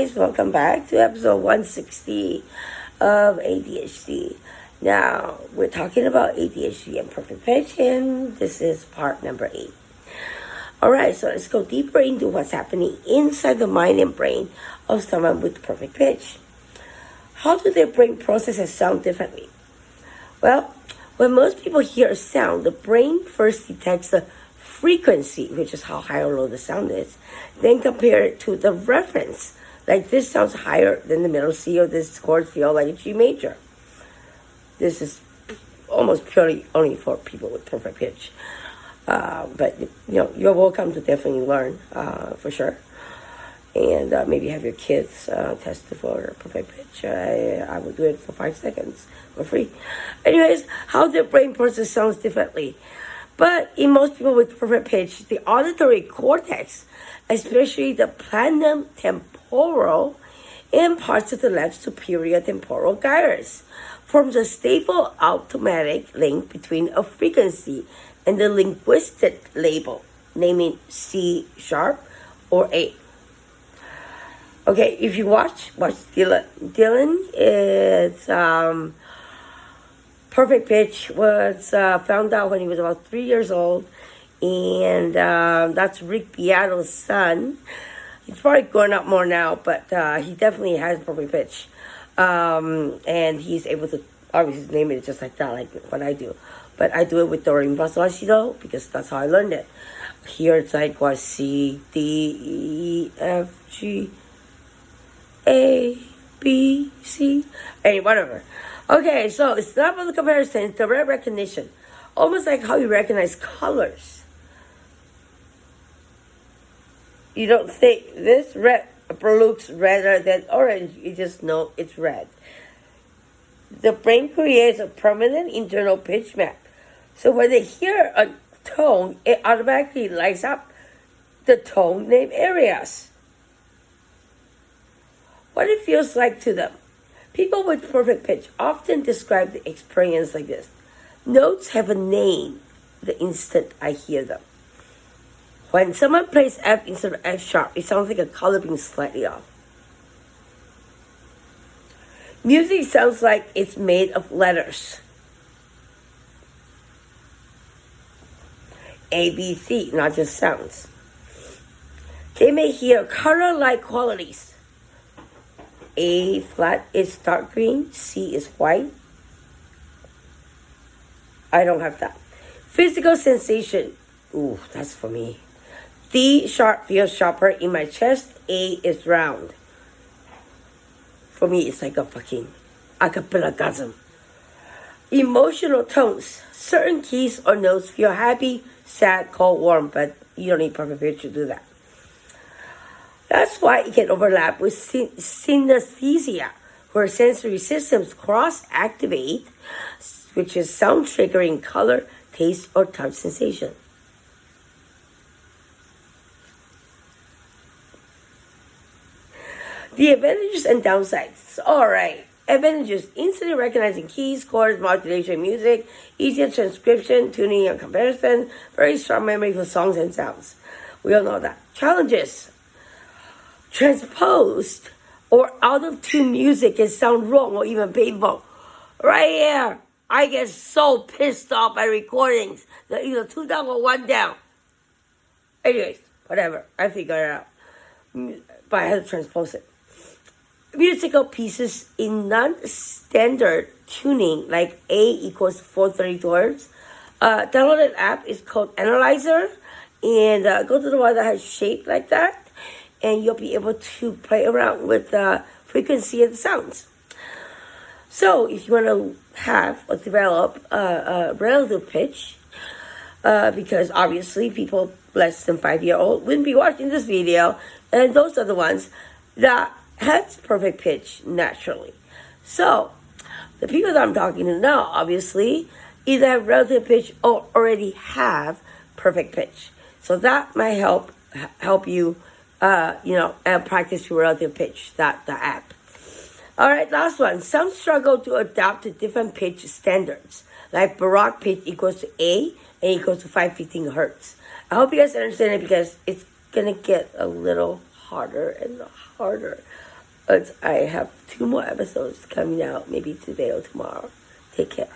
Welcome back to episode 160 of ADHD. Now, we're talking about ADHD and perfect pitch, and this is part number 8. Alright, so let's go deeper into what's happening inside the mind and brain of someone with perfect pitch. How do their brain process sound differently? Well, when most people hear a sound, the brain first detects the frequency, which is how high or low the sound is, then compare it to the reference. Like this sounds higher than the middle C, or this chord feel like a G major. This is almost purely only for people with perfect pitch. But you're welcome to definitely learn for sure. And maybe have your kids test for perfect pitch. I will do it for 5 seconds for free. Anyways, how the brain process sounds differently. But in most people with perfect pitch, the auditory cortex, especially the planum, temporal, and parts of the left superior temporal gyrus, forms a stable automatic link between a frequency and the linguistic label, naming C sharp or A. Okay, if you watch Dylan. Dylan is perfect pitch was found out when he was about 3 years old, and that's Rick Beato's son. He's probably grown up more now, but he definitely has perfect pitch, and he's able to obviously name it just like that, like what I do. But I do it with the ring though, because that's how I learned it. Here it's like what, C, D, E, F, G, A, B, C, A, whatever. Okay, so it's not about the comparison, it's the red recognition. Almost like how you recognize colors. You don't think this red looks redder than orange, you just know it's red. The brain creates a permanent internal pitch map. So when they hear a tone, it automatically lights up the tone name areas. What it feels like to them. People with perfect pitch often describe the experience like this. Notes have a name the instant I hear them. When someone plays F instead of F sharp, it sounds like a color being slightly off. Music sounds like it's made of letters. A, B, C, not just sounds. They may hear color-like qualities. A flat is dark green, C is white. I don't have that. Physical sensation. Ooh, that's for me. D sharp feels sharper in my chest. A is round. For me, it's like a fucking acapella-gasm. Emotional tones. Certain keys or notes feel happy, sad, cold, warm, but you don't need perfect pitch to do that. That's why it can overlap with synesthesia, where sensory systems cross-activate, which is sound triggering color, taste, or touch sensation. The advantages and downsides. Alright. Advantages: instantly recognizing keys, chords, modulation, music, easier transcription, tuning, and comparison, very strong memory for songs and sounds. We all know that. Challenges: transposed or out of tune music can sound wrong or even painful. Right here, I get so pissed off by recordings that either 2 down or 1 down. Anyways, whatever, I figured it out. But I had to transpose it. Musical pieces in non-standard tuning, like A equals 432 hertz. Downloaded app is called Analyzer, and go to the one that has shape like that, and you'll be able to play around with the frequency of the sounds. So if you want to have or develop a relative pitch, because obviously people less than 5-year-old wouldn't be watching this video, and those are the ones that has perfect pitch naturally. So the people that I'm talking to now obviously either have relative pitch or already have perfect pitch. So that might help you and practice your relative pitch, the app. All right, last one. Some struggle to adapt to different pitch standards. Like baroque pitch equals to A and equals to 515 hertz. I hope you guys understand it because it's going to get a little harder and harder. I have 2 more episodes coming out, maybe today or tomorrow. Take care.